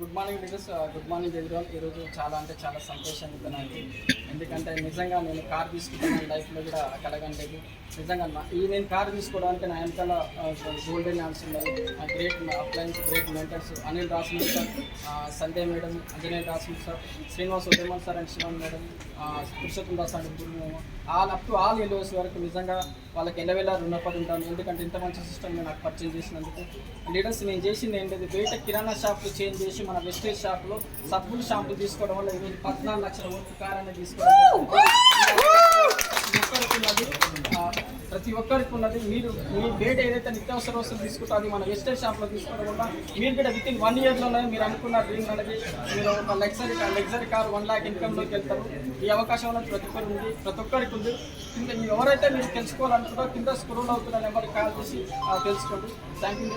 Good morning leaders, good morning everyone. ఈరోజు చాలా అంటే చాలా సంతోషంగా ఉంది నాకు. ఎందుకంటే నిజంగా నేను కార్ తీసుకుంటున్న లైఫ్లో కూడా కలగంలేదు. నిజంగా నేను కార్ తీసుకోవడానికి నా వెనకాల గోల్డెన్ హాన్స్ ఉన్నాయి, great appliances, great mentors Anil రాస్మూర్ సార్, సంధ్య మేడం, అంజనేయ రాస్మూర్ సార్, శ్రీనివాస్ ఉదయమన్ sir and Sivan madam, Purushottam Das and Guru up to all LOs వరకు నిజంగా వాళ్ళకి ఎల్లవేళ రుణపడి ఉంటాను. ఎందుకంటే ఇంత మంచి సిస్టమ్ నాకు పరిచయం చేసినందుకు. లీడర్స్, నేను చేసింది ఏంటంటే బయట కిరాణా షాప్లు చేంజ్ చేసి మన వెస్టేజ్ షాప్లో సబ్బులు షాంపులు తీసుకోవడం వల్ల ఈరోజు 14 లక్షల వరకు కార్ అనేది తీసుకోవడం ప్రతి ఒక్కరికి ఉన్నది. మీరు మీ బయట ఏదైతే నిత్యావసర వస్తువులు తీసుకుంటో అది మన వెస్టేజ్ షాప్లో తీసుకోవడం వల్ల మీరు కూడా విత్ ఇన్ 1 ఇయర్లోనే మీరు అనుకున్న డ్రీమ్ అనేది మీరు ఒక లగ్జరీ కార్ 1 lakh ఇన్కమ్లోకి వెళ్తారు. ఈ అవకాశం అనేది ప్రతి ఒక్కరికి ఉంది. ఇంకా ఎవరైతే మీరు తెలుసుకోవాలనుకుంటారో కింద స్క్రోల్ అవుతున్న నెంబర్కి కాల్ చేసి తెలుసుకోండి. Thank you.